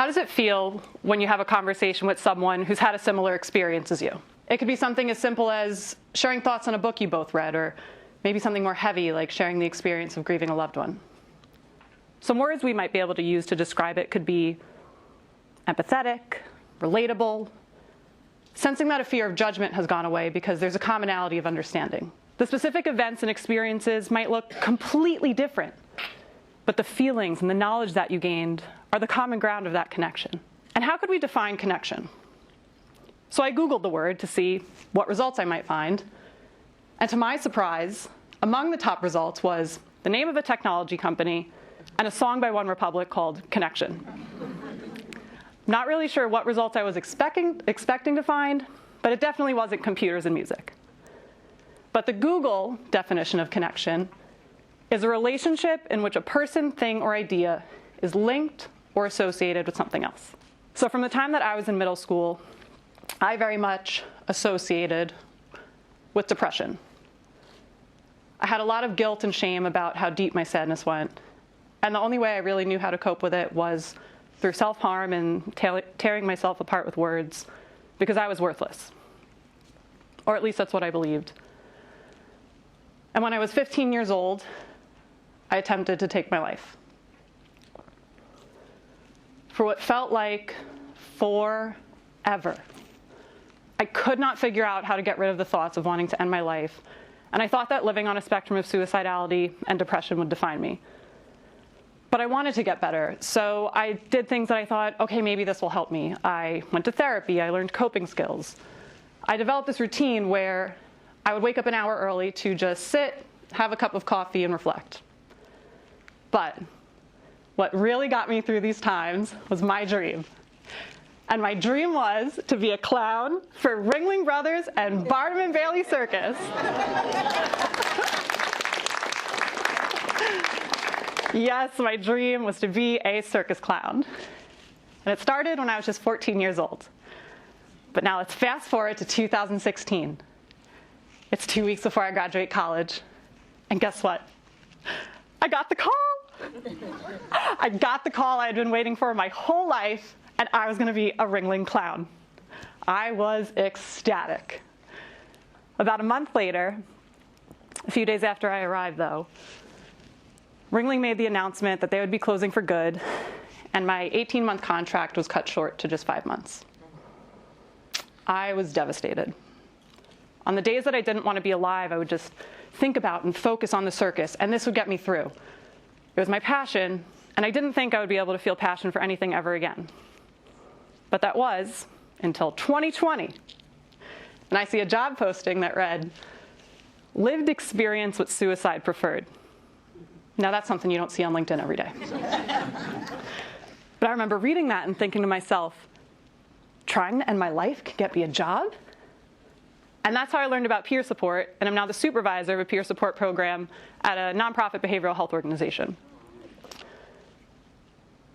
How does it feel when you have a conversation with someone who's had a similar experience as you? It could be something as simple as sharing thoughts on a book you both read, or maybe something more heavy like sharing the experience of grieving a loved one. Some words we might be able to use to describe it could be empathetic, relatable, sensing that a fear of judgment has gone away because there's a commonality of understanding. The specific events and experiences might look completely different, but the feelings and the knowledge that you gained are the common ground of that connection. And how could we define connection? So I Googled the word to see what results I might find. And to my surprise, among the top results was the name of a technology company and a song by OneRepublic called Connection. Not really sure what results I was expecting to find, but it definitely wasn't computers and music. But the Google definition of connection is a relationship in which a person, thing, or idea is linked or associated with something else. So from the time that I was in middle school, I very much associated with depression. I had a lot of guilt and shame about how deep my sadness went. And the only way I really knew how to cope with it was through self-harm and tearing myself apart with words, because I was worthless. Or at least that's what I believed. And when I was 15 years old, I attempted to take my life. For what felt like forever. I could not figure out how to get rid of the thoughts of wanting to end my life, and I thought that living on a spectrum of suicidality and depression would define me. But I wanted to get better, so I did things that I thought, okay, maybe this will help me. I went to therapy, I learned coping skills. I developed this routine where I would wake up an hour early to just sit, have a cup of coffee, and reflect. But what really got me through these times was my dream. And my dream was to be a clown for Ringling Brothers and Barnum and Bailey Circus. Yes, my dream was to be a circus clown. And it started when I was just 14 years old. But now let's fast forward to 2016. It's 2 weeks before I graduate college. And guess what? I got the call. I got the call I had been waiting for my whole life, and I was going to be a Ringling clown. I was ecstatic. About a month later, a few days after I arrived though, Ringling made the announcement that they would be closing for good, and my 18-month contract was cut short to just 5 months. I was devastated. On the days that I didn't want to be alive, I would just think about and focus on the circus, and this would get me through. It was my passion, and I didn't think I would be able to feel passion for anything ever again. But that was until 2020. And I see a job posting that read, "Lived experience with suicide preferred." Now that's something you don't see on LinkedIn every day. But I remember reading that and thinking to myself, trying to end my life could get me a job? And that's how I learned about peer support, and I'm now the supervisor of a peer support program at a nonprofit behavioral health organization.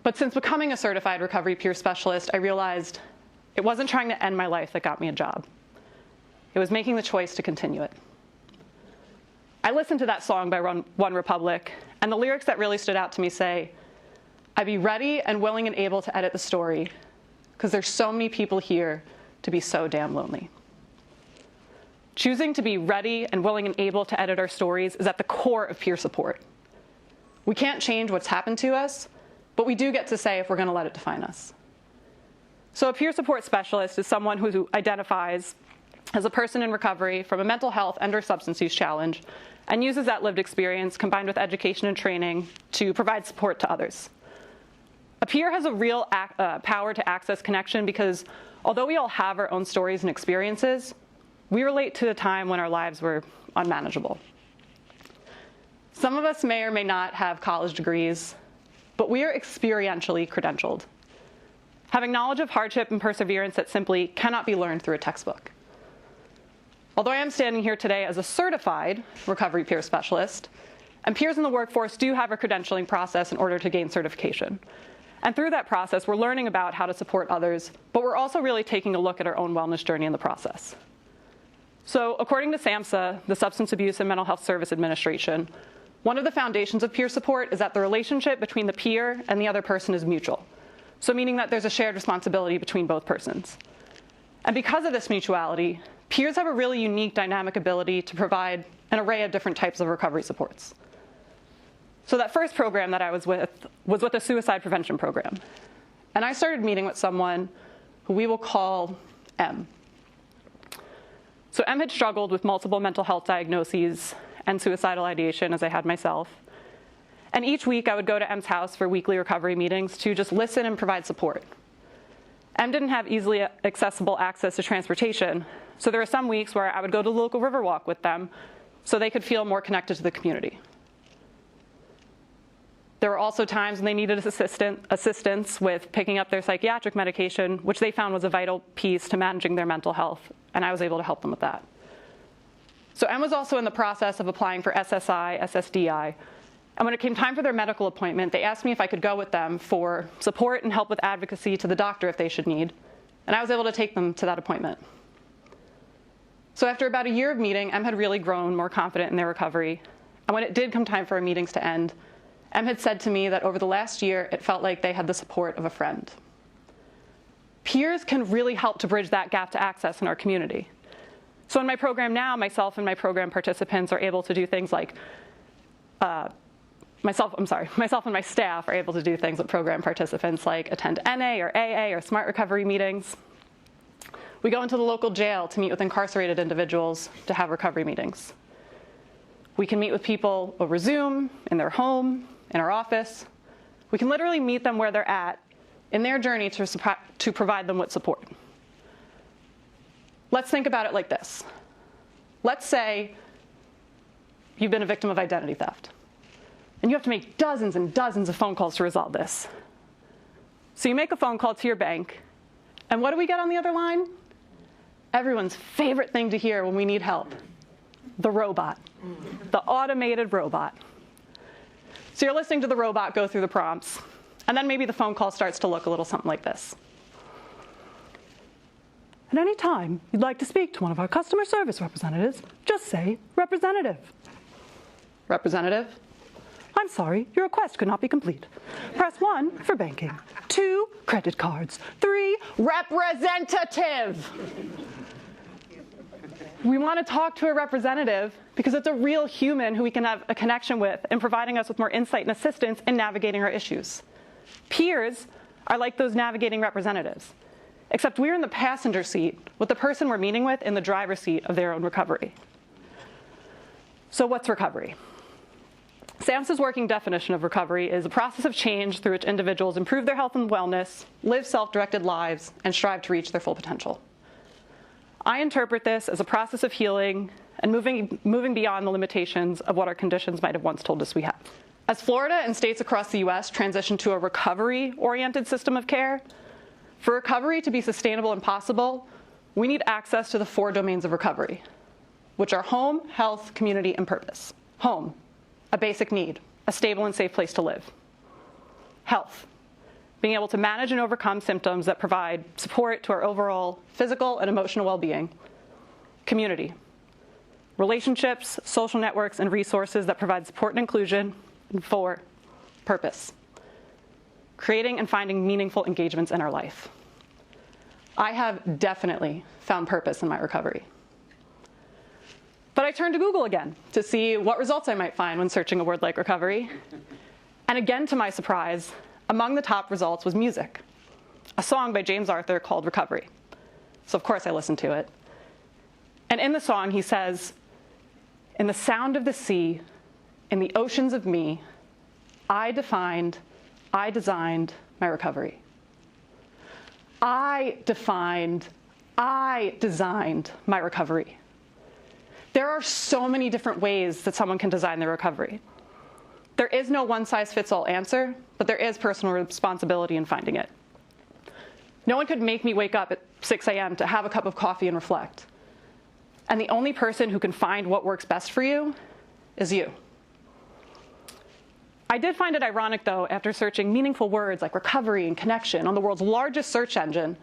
But since becoming a certified recovery peer specialist, I realized it wasn't trying to end my life that got me a job. It was making the choice to continue it. I listened to that song by OneRepublic, and the lyrics that really stood out to me say, "I'd be ready and willing and able to edit the story, because there's so many people here to be so damn lonely." Choosing to be ready and willing and able to edit our stories is at the core of peer support. We can't change what's happened to us, but we do get to say if we're going to let it define us. So a peer support specialist is someone who identifies as a person in recovery from a mental health and/or substance use challenge and uses that lived experience combined with education and training to provide support to others. A peer has a real power to access connection because although we all have our own stories and experiences, we relate to a time when our lives were unmanageable. Some of us may or may not have college degrees, but we are experientially credentialed, having knowledge of hardship and perseverance that simply cannot be learned through a textbook. Although I am standing here today as a certified recovery peer specialist, and peers in the workforce do have a credentialing process in order to gain certification. And through that process, we're learning about how to support others, but we're also really taking a look at our own wellness journey in the process. So according to SAMHSA, the Substance Abuse and Mental Health Service Administration, one of the foundations of peer support is that the relationship between the peer and the other person is mutual. So meaning that there's a shared responsibility between both persons. And because of this mutuality, peers have a really unique dynamic ability to provide an array of different types of recovery supports. So that first program that I was with a suicide prevention program. And I started meeting with someone who we will call M. So M had struggled with multiple mental health diagnoses and suicidal ideation, as I had myself. And each week I would go to M's house for weekly recovery meetings to just listen and provide support. M didn't have easily accessible access to transportation, so there were some weeks where I would go to the local Riverwalk with them so they could feel more connected to the community. There were also times when they needed assistance with picking up their psychiatric medication, which they found was a vital piece to managing their mental health, and I was able to help them with that. So M was also in the process of applying for SSI, SSDI, and when it came time for their medical appointment, they asked me if I could go with them for support and help with advocacy to the doctor if they should need, and I was able to take them to that appointment. So after about a year of meeting, M had really grown more confident in their recovery, and when it did come time for our meetings to end, M had said to me that over the last year, it felt like they had the support of a friend. Peers can really help to bridge that gap to access in our community. So in my program now, myself and my program participants are able to do things like, myself and my staff are able to do things with program participants like attend NA or AA or SMART recovery meetings. We go into the local jail to meet with incarcerated individuals to have recovery meetings. We can meet with people over Zoom, in their home, in our office. We can literally meet them where they're at in their journey to provide them with support. Let's think about it like this. Let's say you've been a victim of identity theft, and you have to make dozens and dozens of phone calls to resolve this. So you make a phone call to your bank, and what do we get on the other line? Everyone's favorite thing to hear when we need help: the robot, the automated robot. So you're listening to the robot go through the prompts, and then maybe the phone call starts to look a little something like this. At any time you'd like to speak to one of our customer service representatives, just say representative. Representative? I'm sorry, your request could not be complete. Press 1 for banking, 2, credit cards, 3, representative. We want to talk to a representative because it's a real human who we can have a connection with and providing us with more insight and assistance in navigating our issues. Peers are like those navigating representatives, except we're in the passenger seat with the person we're meeting with in the driver's seat of their own recovery. So what's recovery? SAMHSA's working definition of recovery is a process of change through which individuals improve their health and wellness, live self-directed lives, and strive to reach their full potential. I interpret this as a process of healing and moving beyond the limitations of what our conditions might have once told us we have. As Florida and states across the US transition to a recovery-oriented system of care, for recovery to be sustainable and possible, we need access to the 4 domains of recovery, which are home, health, community, and purpose. Home, a basic need, a stable and safe place to live. Health, being able to manage and overcome symptoms that provide support to our overall physical and emotional well-being. Community, relationships, social networks, and resources that provide support and inclusion. And 4, purpose, creating and finding meaningful engagements in our life. I have definitely found purpose in my recovery. But I turned to Google again to see what results I might find when searching a word like recovery. And again, to my surprise, among the top results was music, a song by James Arthur called Recovery. So of course I listened to it. And in the song he says, "In the sound of the sea, in the oceans of me, I designed my recovery." I designed my recovery. There are so many different ways that someone can design their recovery. There is no one-size-fits-all answer, but there is personal responsibility in finding it. No one could make me wake up at 6 a.m. to have a cup of coffee and reflect. And the only person who can find what works best for you is you. I did find it ironic, though, after searching meaningful words like recovery and connection on the world's largest search engine,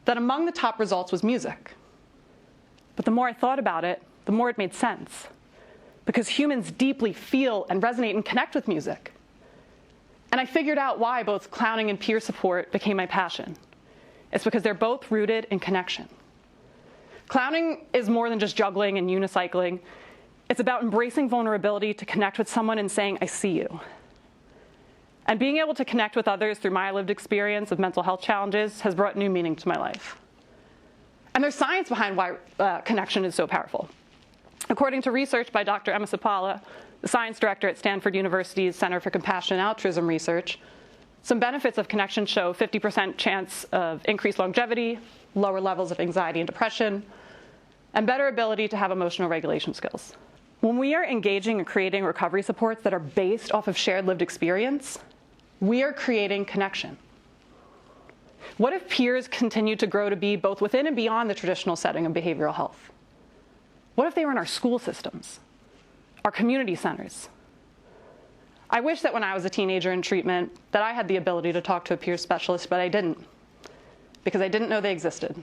that among the top results was music. But the more I thought about it, the more it made sense, because humans deeply feel and resonate and connect with music. And I figured out why both clowning and peer support became my passion. It's because they're both rooted in connection. Clowning is more than just juggling and unicycling. It's about embracing vulnerability to connect with someone and saying, I see you. And being able to connect with others through my lived experience of mental health challenges has brought new meaning to my life. And there's science behind why connection is so powerful. According to research by Dr. Emma Sapala, the science director at Stanford University's Center for Compassion and Altruism Research, some benefits of connection show 50% chance of increased longevity, lower levels of anxiety and depression, and better ability to have emotional regulation skills. When we are engaging and creating recovery supports that are based off of shared lived experience, we are creating connection. What if peers continue to grow to be both within and beyond the traditional setting of behavioral health? What if they were in our school systems, our community centers? I wish that when I was a teenager in treatment that I had the ability to talk to a peer specialist, but I didn't, because I didn't know they existed.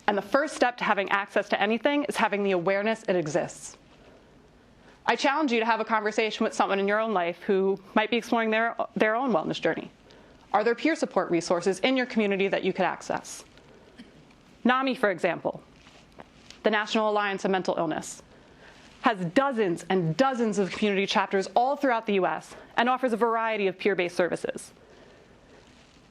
And the first step to having access to anything is having the awareness it exists. I challenge you to have a conversation with someone in your own life who might be exploring their own wellness journey. Are there peer support resources in your community that you could access? NAMI, for example, the National Alliance of Mental Illness, has dozens and dozens of community chapters all throughout the US and offers a variety of peer-based services.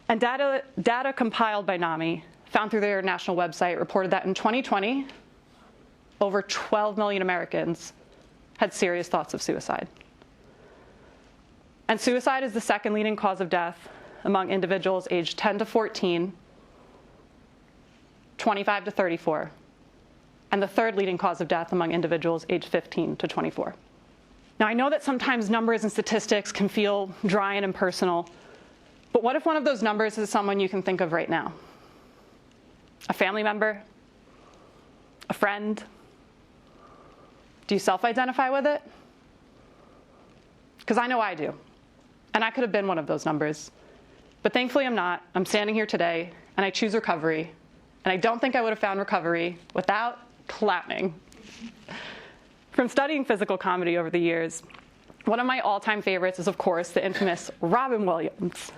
And data compiled by NAMI, found through their national website, reported that in 2020, over 12 million Americans had serious thoughts of suicide. And suicide is the second leading cause of death among individuals aged 10 to 14, 25 to 34, and the third leading cause of death among individuals aged 15 to 24. Now, I know that sometimes numbers and statistics can feel dry and impersonal, but what if one of those numbers is someone you can think of right now? A family member? A friend? Do you self-identify with it? Because I know I do. And I could have been one of those numbers. But thankfully I'm not. I'm standing here today, and I choose recovery. And I don't think I would have found recovery without clowning. From studying physical comedy over the years, one of my all-time favorites is, of course, the infamous Robin Williams.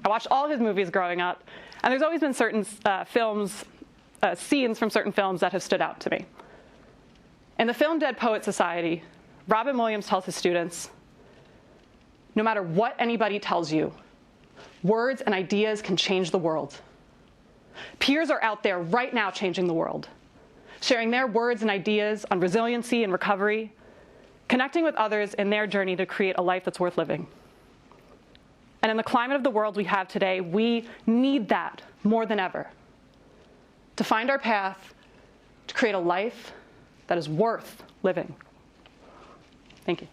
I watched all his movies growing up, and there's always been certain scenes from certain films that have stood out to me. In the film Dead Poets Society, Robin Williams tells his students, no matter what anybody tells you, words and ideas can change the world. Peers are out there right now changing the world, sharing their words and ideas on resiliency and recovery, connecting with others in their journey to create a life that's worth living. And in the climate of the world we have today, we need that more than ever to find our path, to create a life that is worth living. Thank you.